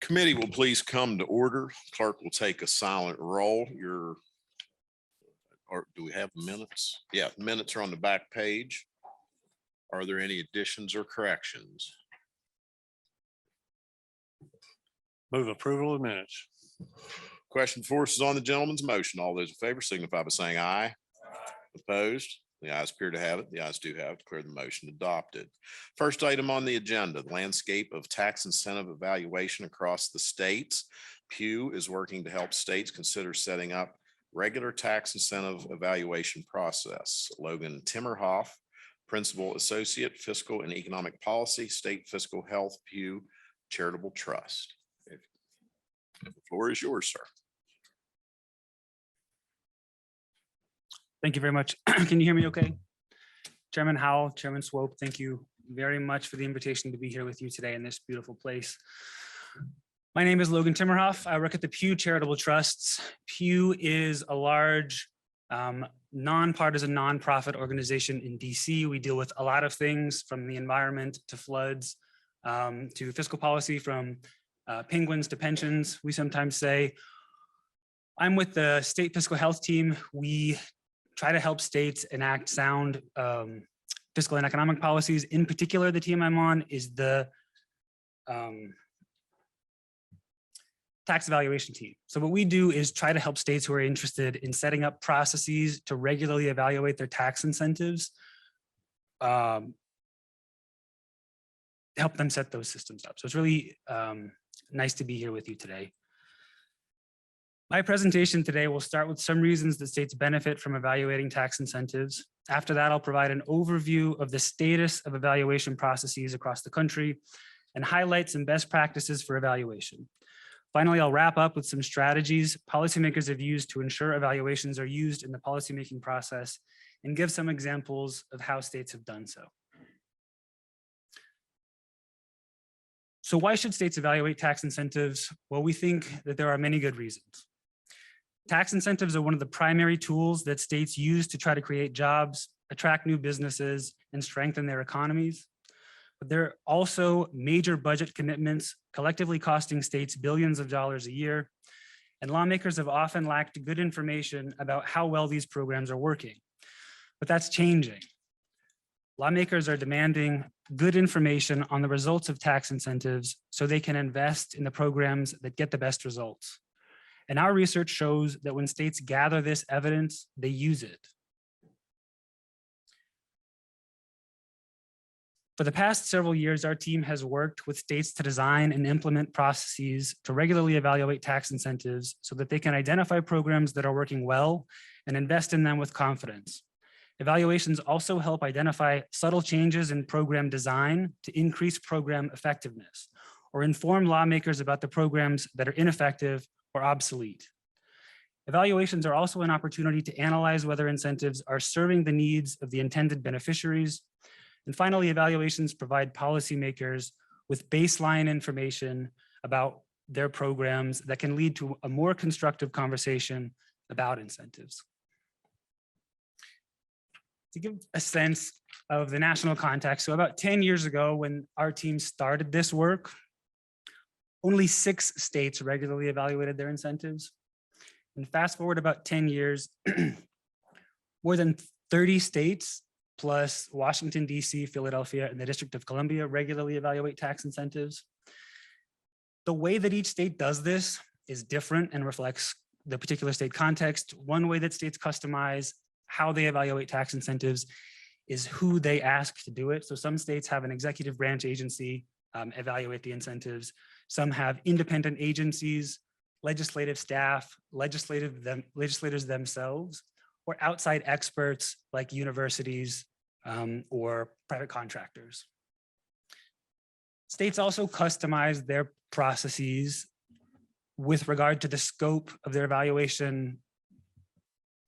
Committee will please come to order. Clerk will take a silent roll. Or do we have minutes? Yeah, minutes are on the back page. Are there any additions or corrections? Move approval of minutes. Question 4 is on the gentleman's motion. All those in favor signify by saying aye. Opposed? The ayes appear to have it. The ayes do have it. Declare the motion adopted. First item on the agenda, the landscape of tax incentive evaluation across the states. Pew is working to help states consider setting up regular tax incentive evaluation process. Logan Timmerhoff, Principal Associate, Fiscal and Economic Policy, State Fiscal Health, Pew Charitable Trust. The floor is yours, sir. Thank you very much. Can you hear me okay? Chairman Howell, Chairman Swope, thank you very much for the invitation to be here with you today in this beautiful place. My name is Logan Timmerhoff. I work at the Pew Charitable Trusts. Pew is a large nonpartisan nonprofit organization in DC. We deal with a lot of things from the environment to floods to fiscal policy, from penguins to pensions, we sometimes say. I'm with the state fiscal health team. We try to help states enact sound fiscal and economic policies. In particular, the team I'm on is the tax evaluation team. So what we do is try to help states who are interested in setting up processes to regularly evaluate their tax incentives, help them set those systems up. So it's really nice to be here with you today. My presentation today will start with some reasons that states benefit from evaluating tax incentives. After that, I'll provide an overview of the status of evaluation processes across the country and highlight some best practices for evaluation. Finally, I'll wrap up with some strategies policymakers have used to ensure evaluations are used in the policymaking process and give some examples of how states have done so. So why should states evaluate tax incentives? Well, we think that there are many good reasons. Tax incentives are one of the primary tools that states use to try to create jobs, attract new businesses, and strengthen their economies. But there are also major budget commitments, collectively costing states billions of dollars a year. And lawmakers have often lacked good information about how well these programs are working. But that's changing. Lawmakers are demanding good information on the results of tax incentives so they can invest in the programs that get the best results. And our research shows that when states gather this evidence, they use it. For the past several years, our team has worked with states to design and implement processes to regularly evaluate tax incentives so that they can identify programs that are working well and invest in them with confidence. Evaluations also help identify subtle changes in program design to increase program effectiveness, or inform lawmakers about the programs that are ineffective or obsolete. Evaluations are also an opportunity to analyze whether incentives are serving the needs of the intended beneficiaries. And finally, evaluations provide policymakers with baseline information about their programs that can lead to a more constructive conversation about incentives. To give a sense of the national context, so about 10 years ago when our team started this work, only 6 states regularly evaluated their incentives. And fast forward about 10 years, more than 30 states plus Washington, DC, Philadelphia, and the District of Columbia regularly evaluate tax incentives. The way that each state does this is different and reflects the particular state context. One way that states customize how they evaluate tax incentives is who they ask to do it. So some states have an executive branch agency evaluate the incentives. Some have independent agencies, legislative staff, legislators themselves, or outside experts like universities or private contractors. States also customize their processes with regard to the scope of their evaluation,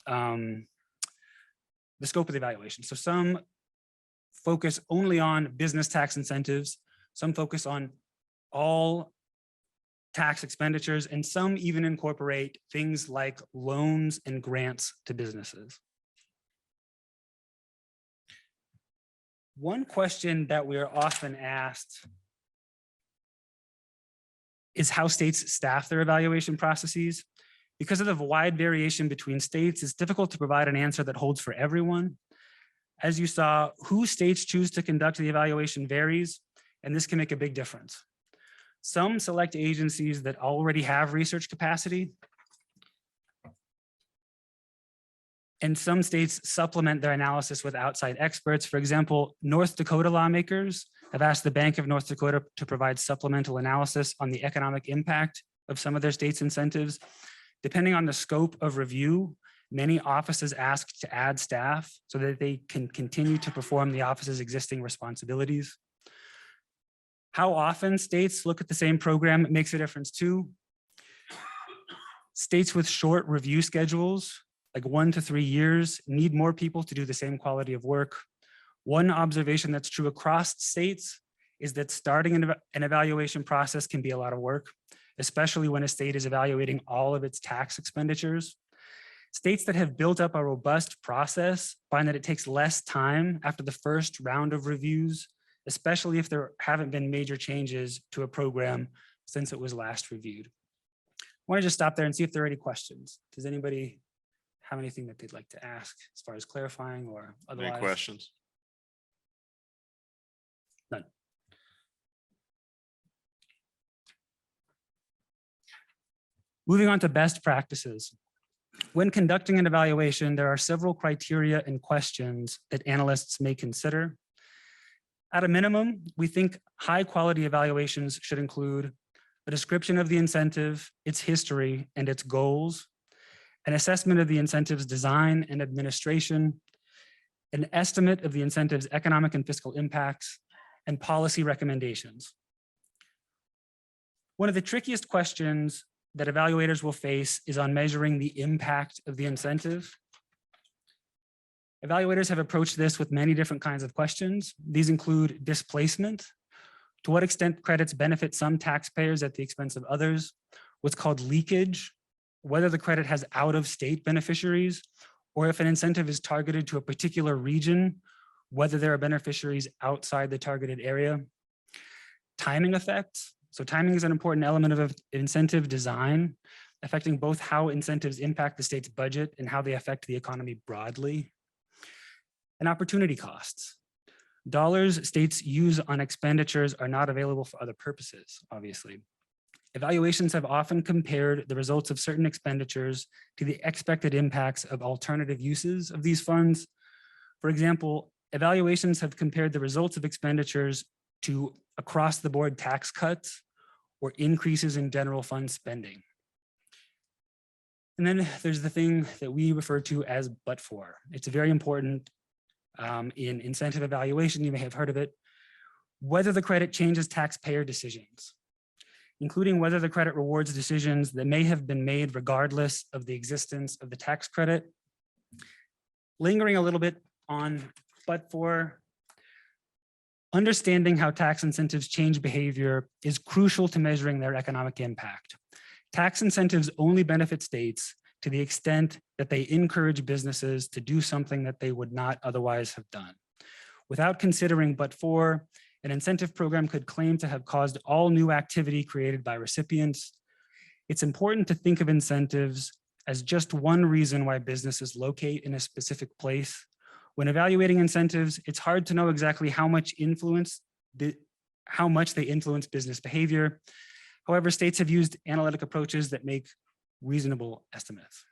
the scope of the evaluation. So some focus only on business tax incentives, some focus on all tax expenditures, and some even incorporate things like loans and grants to businesses. One question that we are often asked is how states staff their evaluation processes. Because of the wide variation between states, it's difficult to provide an answer that holds for everyone. As you saw, who states choose to conduct the evaluation varies, and this can make a big difference. Some select agencies that already have research capacity, and some states supplement their analysis with outside experts. For example, North Dakota lawmakers have asked the Bank of North Dakota to provide supplemental analysis on the economic impact of some of their state's incentives. Depending on the scope of review, many offices ask to add staff so that they can continue to perform the office's existing responsibilities. How often states look at the same program makes a difference too. States with short review schedules, like 1 to 3 years, need more people to do the same quality of work. One observation that's true across states is that starting an evaluation process can be a lot of work, especially when a state is evaluating all of its tax expenditures. States that have built up a robust process find that it takes less time after the first round of reviews, especially if there haven't been major changes to a program since it was last reviewed. I want to just stop there and see if there are any questions. Does anybody have anything that they'd like to ask as far as clarifying or otherwise? Any questions? None. Moving on to best practices. When conducting an evaluation, there are several criteria and questions that analysts may consider. At a minimum, we think high quality evaluations should include a description of the incentive, its history, and its goals, an assessment of the incentive's design and administration, an estimate of the incentive's economic and fiscal impacts, and policy recommendations. One of the trickiest questions that evaluators will face is on measuring the impact of the incentive. Evaluators have approached this with many different kinds of questions. These include displacement. To what extent credits benefit some taxpayers at the expense of others? What's called leakage, whether the credit has out-of-state beneficiaries, or if an incentive is targeted to a particular region, whether there are beneficiaries outside the targeted area. Timing effects. So timing is an important element of incentive design, affecting both how incentives impact the state's budget and how they affect the economy broadly. And opportunity costs. Dollars states use on expenditures are not available for other purposes, obviously. Evaluations have often compared the results of certain expenditures to the expected impacts of alternative uses of these funds. For example, evaluations have compared the results of expenditures to across the board tax cuts or increases in general fund spending. And then there's the thing that we refer to as but for. It's very important in incentive evaluation, you may have heard of it, whether the credit changes taxpayer decisions, including whether the credit rewards decisions that may have been made regardless of the existence of the tax credit. Lingering a little bit on but for, understanding how tax incentives change behavior is crucial to measuring their economic impact. Tax incentives only benefit states to the extent that they encourage businesses to do something that they would not otherwise have done. Without considering but for, an incentive program could claim to have caused all new activity created by recipients. It's important to think of incentives as just one reason why businesses locate in a specific place. When evaluating incentives, it's hard to know exactly how much they influence business behavior. However, states have used analytic approaches that make reasonable estimates.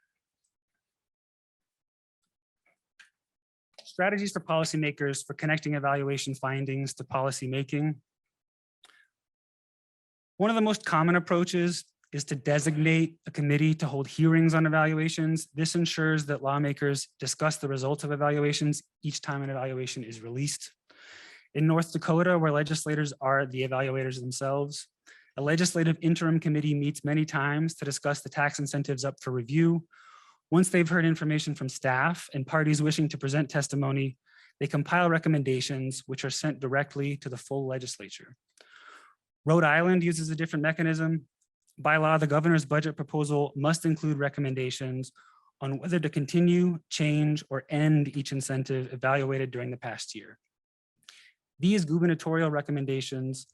Strategies for policymakers for connecting evaluation findings to policy making. One of the most common approaches is to designate a committee to hold hearings on evaluations. This ensures that lawmakers discuss the results of evaluations each time an evaluation is released. In North Dakota, where legislators are the evaluators themselves, a legislative interim committee meets many times to discuss the tax incentives up for review. Once they've heard information from staff and parties wishing to present testimony, they compile recommendations which are sent directly to the full legislature. Rhode Island uses a different mechanism. By law, the governor's budget proposal must include recommendations on whether to continue, change, or end each incentive evaluated during the past year. These gubernatorial recommendations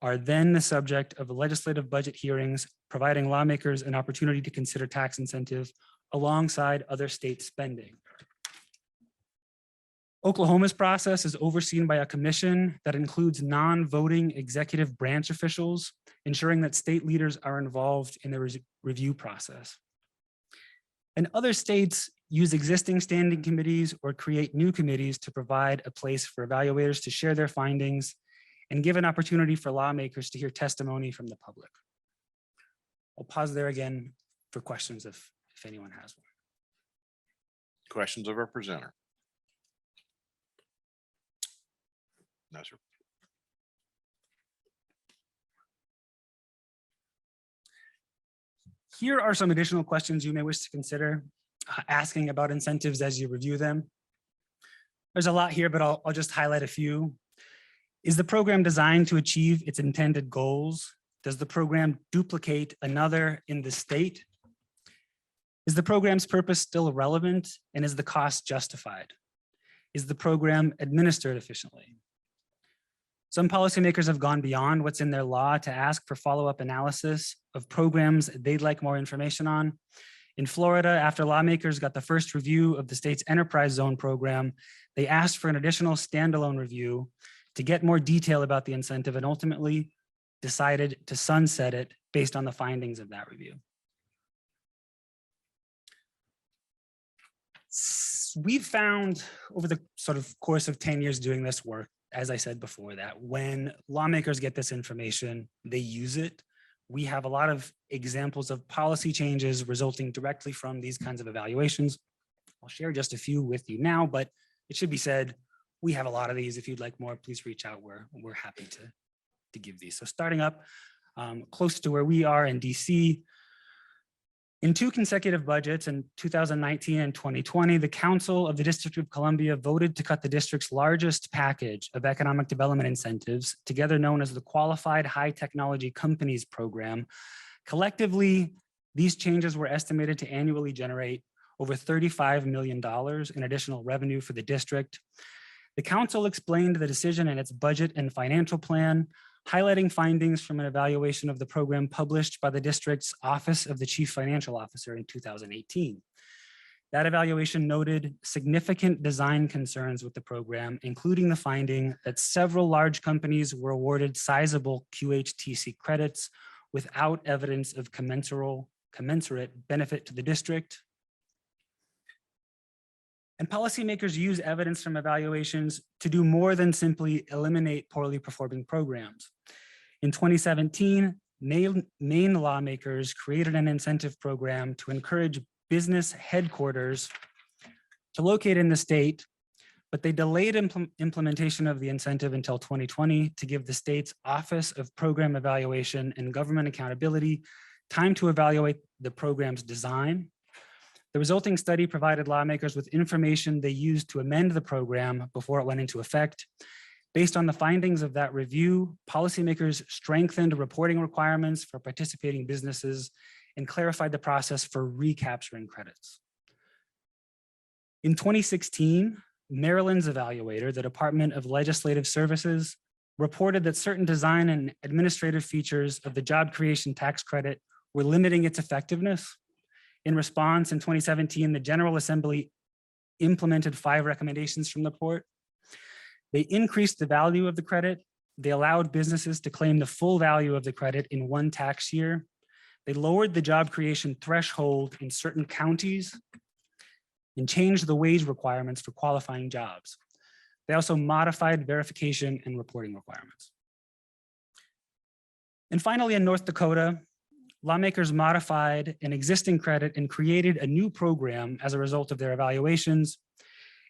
are then the subject of legislative budget hearings, providing lawmakers an opportunity to consider tax incentive alongside other state spending. Oklahoma's process is overseen by a commission that includes non-voting executive branch officials, ensuring that state leaders are involved in the review process. And other states use existing standing committees or create new committees to provide a place for evaluators to share their findings and give an opportunity for lawmakers to hear testimony from the public. I'll pause there again for questions if anyone has one. Questions of our presenter? No, sir. Here are some additional questions you may wish to consider asking about incentives as you review them. There's a lot here, but I'll just highlight a few. Is the program designed to achieve its intended goals? Does the program duplicate another in the state? Is the program's purpose still relevant, and is the cost justified? Is the program administered efficiently? Some policymakers have gone beyond what's in their law to ask for follow-up analysis of programs they'd like more information on. In Florida, after lawmakers got the first review of the state's enterprise zone program, they asked for an additional standalone review to get more detail about the incentive and ultimately decided to sunset it based on the findings of that review. We've found over the sort of course of 10 years doing this work, as I said before, that when lawmakers get this information, they use it. We have a lot of examples of policy changes resulting directly from these kinds of evaluations. I'll share just a few with you now, but it should be said, we have a lot of these. If you'd like more, please reach out. We're happy to give these. So starting up close to where we are in DC, in 2 consecutive budgets in 2019 and 2020, the Council of the District of Columbia voted to cut the district's largest package of economic development incentives, together known as the Qualified High Technology Companies Program. Collectively, these changes were estimated to annually generate over $35 million in additional revenue for the district. The council explained the decision in its budget and financial plan, highlighting findings from an evaluation of the program published by the district's Office of the Chief Financial Officer in 2018. That evaluation noted significant design concerns with the program, including the finding that several large companies were awarded sizable QHTC credits without evidence of commensurate benefit to the district. And policymakers use evidence from evaluations to do more than simply eliminate poorly performing programs. In 2017, Maine lawmakers created an incentive program to encourage business headquarters to locate in the state, but they delayed implementation of the incentive until 2020 to give the state's Office of Program Evaluation and Government Accountability time to evaluate the program's design. The resulting study provided lawmakers with information they used to amend the program before it went into effect. Based on the findings of that review, policymakers strengthened reporting requirements for participating businesses and clarified the process for recapturing credits. In 2016, Maryland's evaluator, the Department of Legislative Services, reported that certain design and administrative features of the job creation tax credit were limiting its effectiveness. In response, in 2017, the General Assembly implemented 5 recommendations from the report. They increased the value of the credit. They allowed businesses to claim the full value of the credit in 1 tax year. They lowered the job creation threshold in certain counties and changed the wage requirements for qualifying jobs. They also modified verification and reporting requirements. And finally, in North Dakota, lawmakers modified an existing credit and created a new program as a result of their evaluations.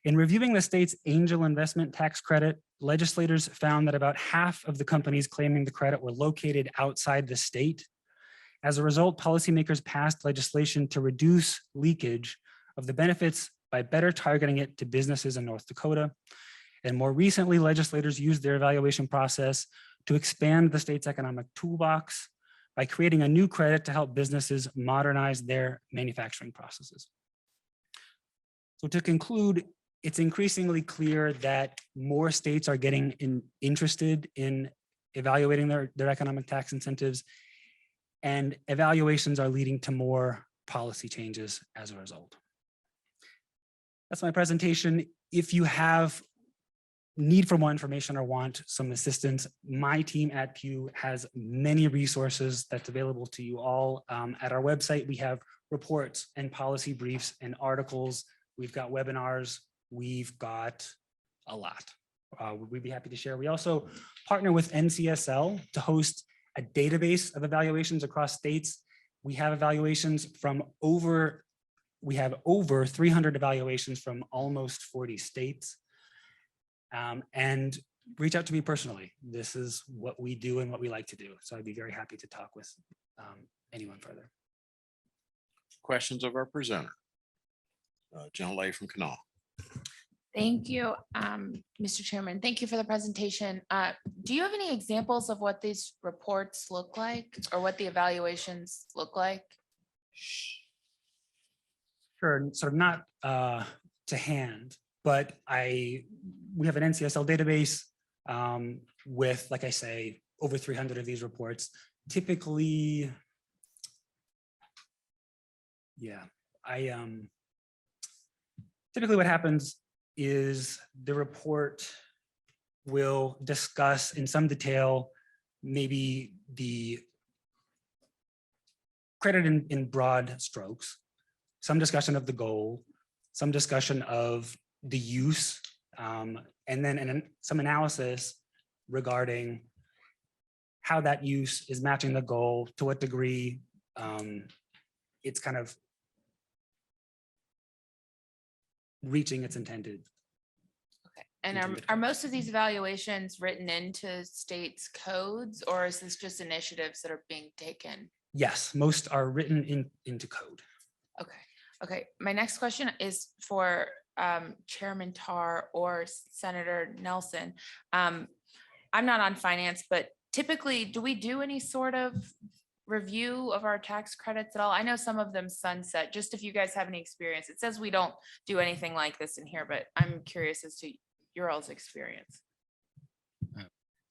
In reviewing the state's angel investment tax credit, legislators found that about half of the companies claiming the credit were located outside the state. As a result, policymakers passed legislation to reduce leakage of the benefits by better targeting it to businesses in North Dakota. And more recently, legislators used their evaluation process to expand the state's economic toolbox by creating a new credit to help businesses modernize their manufacturing processes. So to conclude, it's increasingly clear that more states are getting interested in evaluating their economic tax incentives, and evaluations are leading to more policy changes as a result. That's my presentation. If you have need for more information or want some assistance, my team at Pew has many resources that's available to you all. At our website, we have reports and policy briefs and articles. We've got webinars. We've got a lot. We'd be happy to share. We also partner with NCSL to host a database of evaluations across states. We have evaluations from over 300 evaluations from almost 40 states. And reach out to me personally. This is what we do and what we like to do. So I'd be very happy to talk with anyone further. Questions of our presenter? Gentlelady from Kanawha. Thank you, Mr. Chairman. Thank you for the presentation. Do you have any examples of what these reports look like or what the evaluations look like? Sure, sort of not to hand, but we have an NCSL database with, like I say, over 300 of these reports. Typically, typically what happens is the report will discuss in some detail maybe the credit in broad strokes, some discussion of the goal, some discussion of the use, and then some analysis regarding how that use is matching the goal, to what degree it's kind of reaching its intended. Okay. And are most of these evaluations written into states' codes, or is this just initiatives that are being taken? Yes, most are written into code. Okay. Okay. My next question is for Chairman Tarr or Senator Nelson. I'm not on finance, but typically, do we do any sort of review of our tax credits at all? I know some of them sunset, just if you guys have any experience. It says we don't do anything like this in here, but I'm curious as to your all's experience.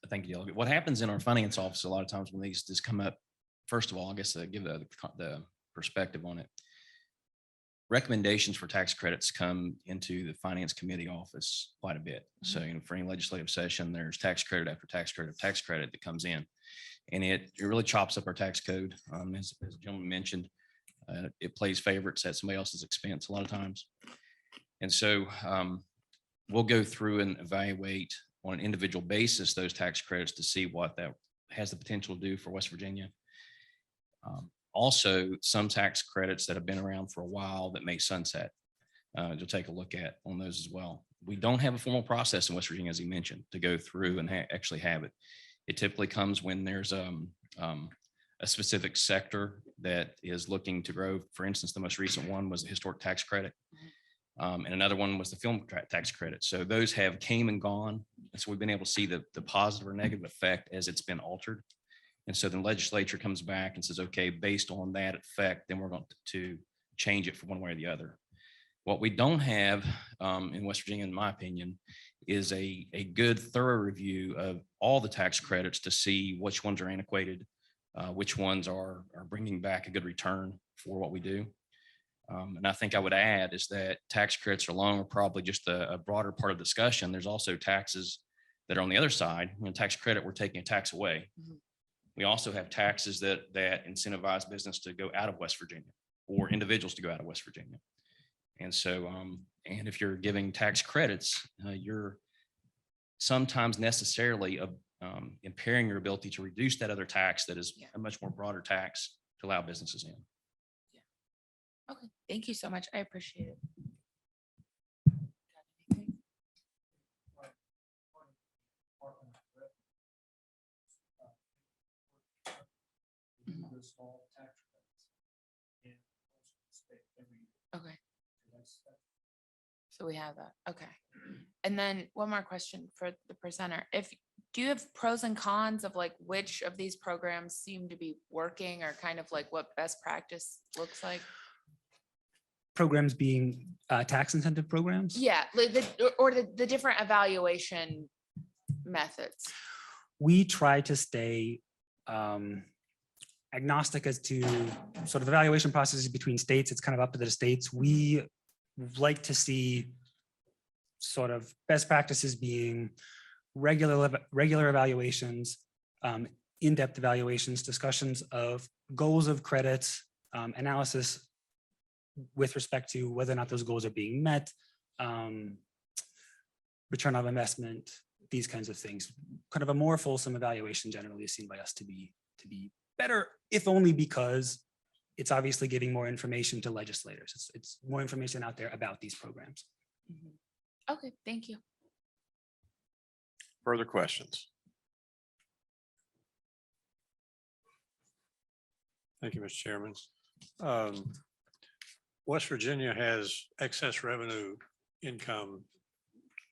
Thank you. What happens in our finance office a lot of times when these just come up, first of all, I guess to give the perspective on it. Recommendations for tax credits come into the finance committee office quite a bit. So, for any legislative session, there's tax credit after tax credit that comes in. And it really chops up our tax code. As the gentleman mentioned, it plays favorites at somebody else's expense a lot of times. And so we'll go through and evaluate on an individual basis those tax credits to see what that has the potential to do for West Virginia. Also, some tax credits that have been around for a while that may sunset, you'll take a look at on those as well. We don't have a formal process in West Virginia, as he mentioned, to go through and actually have it. It typically comes when there's a specific sector that is looking to grow. For instance, the most recent one was the historic tax credit. And another one was the film tax credit. So those have came and gone. And so we've been able to see the positive or negative effect as it's been altered. And so the legislature comes back and says, okay, based on that effect, then we're going to change it for one way or the other. What we don't have in West Virginia, in my opinion, is a good thorough review of all the tax credits to see which ones are antiquated, which ones are bringing back a good return for what we do. And I think I would add is that tax credits alone are probably just a broader part of discussion. There's also taxes that are on the other side. Tax credit, we're taking a tax away. We also have taxes that incentivize business to go out of West Virginia or individuals to go out of West Virginia. And so, and if you're giving tax credits, you're sometimes necessarily impairing your ability to reduce that other tax that is a much more broader tax to allow businesses in. Okay, thank you so much. I appreciate it. Okay. So we have that. Okay. And then one more question for the presenter. Do you have pros and cons of like which of these programs seem to be working, or kind of like what best practice looks like? Programs being tax incentive programs? Yeah, like the different evaluation methods. we try to stay agnostic as to sort of evaluation processes between states. It's kind of up to the states. We like to see sort of best practices being regular evaluations, in-depth evaluations, discussions of goals of credits, analysis with respect to whether or not those goals are being met, return on investment, these kinds of things. Kind of a more fulsome evaluation generally is seen by us to be better, if only because it's obviously giving more information to legislators. It's more information out there about these programs. Okay, thank you. Further questions? Thank you, Mr. Chairman. West Virginia has excess revenue income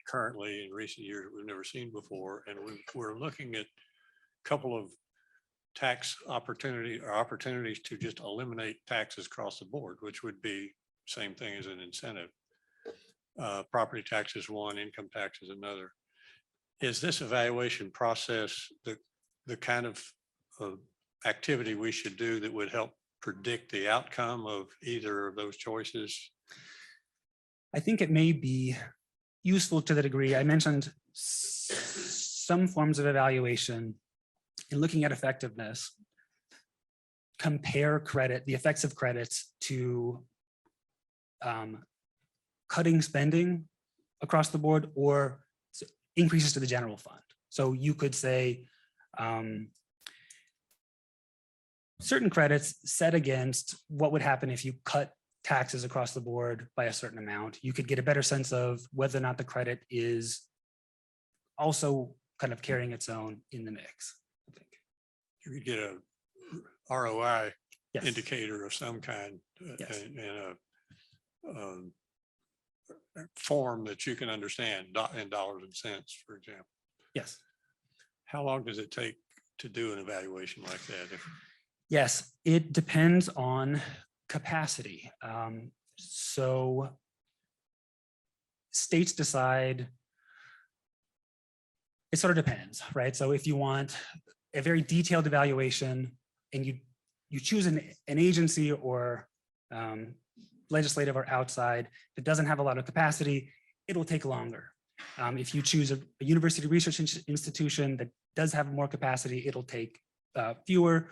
currently in recent years we've never seen before. And we're looking at a couple of tax opportunities to just eliminate taxes across the board, which would be same thing as an incentive. Property tax is one, income tax is another. Is this evaluation process the kind of activity we should do that would help predict the outcome of either of those choices? I think it may be useful to the degree I mentioned some forms of evaluation in looking at effectiveness, compare the effects of credits to cutting spending across the board or increases to the general fund. So you could say certain credits set against what would happen if you cut taxes across the board by a certain amount. You could get a better sense of whether or not the credit is also kind of carrying its own in the mix, I think. You could get a ROI Yes. indicator of some kind Yes. and a form that you can understand in dollars and cents, for example. Yes. How long does it take to do an evaluation like that? Yes, it depends on capacity. So states decide, it sort of depends, right? So if you want a very detailed evaluation and you choose an agency or legislative or outside that doesn't have a lot of capacity, it'll take longer. If you choose a university research institution that does have more capacity, it'll take fewer.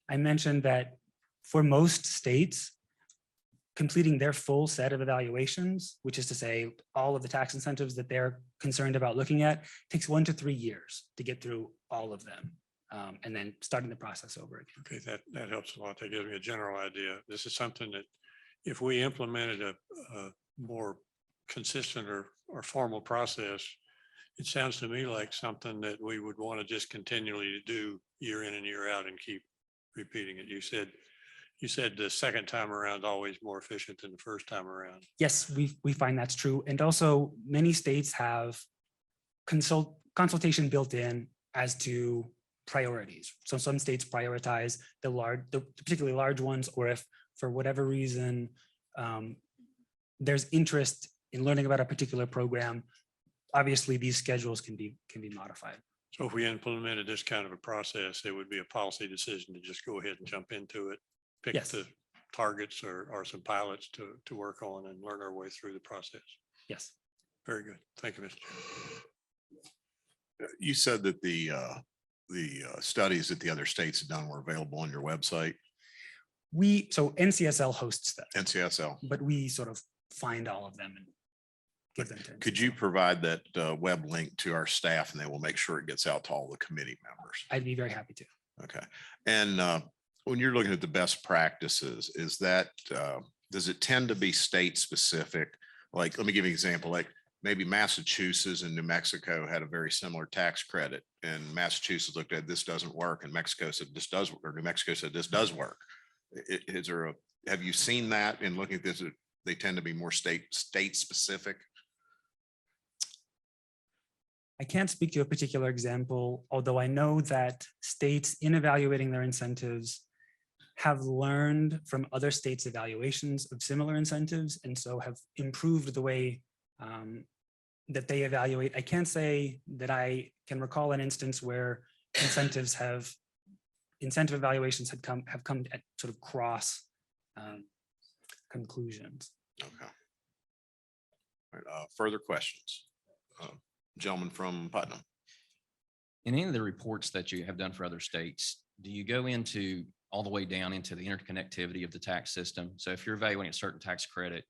I mentioned that for most states, completing their full set of evaluations, which is to say all of the tax incentives that they're concerned about looking at, takes 1 to 3 years to get through all of them, and then starting the process over again. Okay, that helps a lot. That gives me a general idea. This is something that if we implemented a more consistent or formal process, it sounds to me like something that we would want to just continually do year in and year out and keep repeating it. You said the second time around always more efficient than the first time around. Yes, we find that's true. And also many states have consultation built in as to priorities. So some states prioritize the particularly large ones, or if for whatever reason there's interest in learning about a particular program, obviously these schedules can be modified. So if we implemented this kind of a process, it would be a policy decision to just go ahead and jump into it, pick Yes. the targets or some pilots to work on and learn our way through the process. Yes. Very good. Thank you, Mr. Chairman. You said that the studies that the other states have done were available on your website, So NCSL hosts them, NCSL. but we sort of find all of them and give them to them. Could you provide that web link to our staff and they will make sure it gets out to all the committee members? I'd be very happy to. Okay. And when you're looking at the best practices, is that, does it tend to be state specific? Like, let me give you an example, like maybe Massachusetts and New Mexico had a very similar tax credit, and Massachusetts looked at this doesn't work and Mexico said this does, or New Mexico said this does work. Have you seen that in looking at this? They tend to be more state specific. I can't speak to a particular example, although I know that states in evaluating their incentives have learned from other states' evaluations of similar incentives, and so have improved the way that they evaluate. I can't say that I can recall an instance where incentive evaluations have come at sort of cross conclusions. Okay. All right, further questions? Gentleman from Putnam. In any of the reports that you have done for other states, do you go into all the way down into the interconnectivity of the tax system? So if you're evaluating a certain tax credit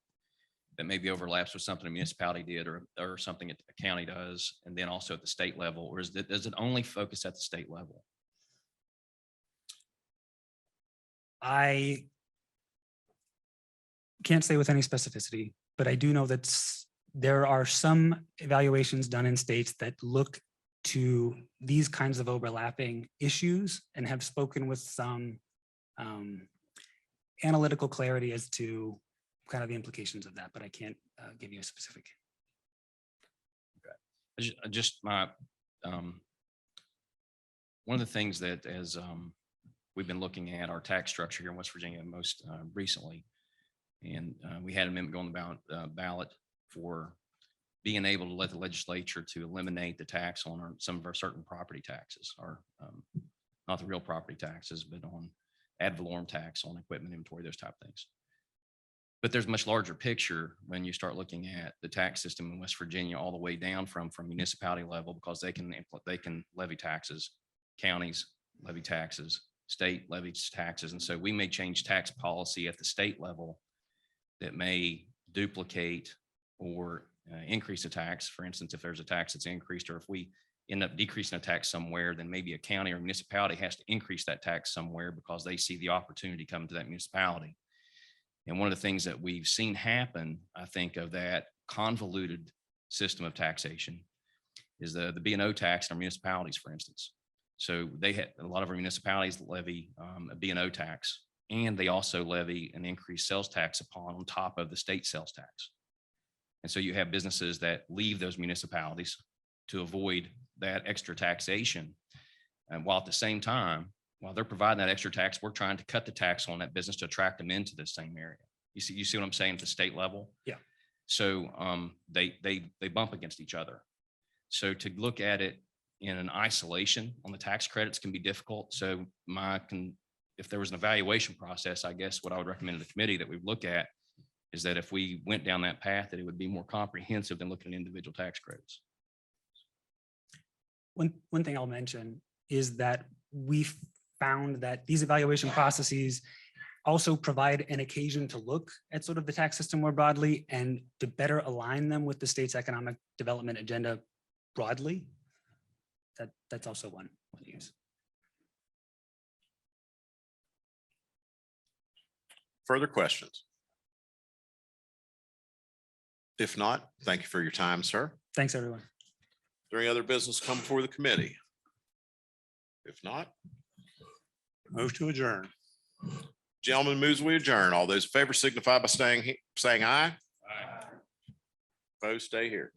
that maybe overlaps with something a municipality did or something a county does, and then also at the state level, or does it only focus at the state level? I can't say with any specificity, but I do know that there are some evaluations done in states that look to these kinds of overlapping issues and have spoken with some analytical clarity as to kind of the implications of that, but I can't give you a specific. Just my, one of the things that as we've been looking at our tax structure here in West Virginia most recently, and we had an amendment going about ballot for being able to let the legislature to eliminate the tax on some of our certain property taxes, or not the real property taxes, but on ad valorem tax on equipment inventory, those type of things. But there's a much larger picture when you start looking at the tax system in West Virginia all the way down from municipality level, because they can levy taxes, counties levy taxes, state levies taxes. And so we may change tax policy at the state level that may duplicate or increase a tax. For instance, if there's a tax that's increased, or if we end up decreasing a tax somewhere, then maybe a county or municipality has to increase that tax somewhere because they see the opportunity coming to that municipality. And one of the things that we've seen happen, I think, of that convoluted system of taxation is the B&O tax in our municipalities, for instance. So they had a lot of our municipalities levy a B&O tax, and they also levy an increased sales tax on top of the state sales tax. And so you have businesses that leave those municipalities to avoid that extra taxation. And while at the same time, while they're providing that extra tax, we're trying to cut the tax on that business to attract them into the same area. You see what I'm saying at the state level? Yeah. So they bump against each other. So to look at it in an isolation on the tax credits can be difficult. So if there was an evaluation process, I guess what I would recommend to the committee that we look at is that if we went down that path, that it would be more comprehensive than looking at individual tax credits. One thing I'll mention is that we found that these evaluation processes also provide an occasion to look at sort of the tax system more broadly and to better align them with the state's economic development agenda broadly. That's also one use. Further questions? If not, thank you for your time, sir. Thanks, everyone. Is there any other business come before the committee? If not, Move to adjourn. gentlemen, moves we adjourn. All those in favor signify by saying aye. Opposed, stay here.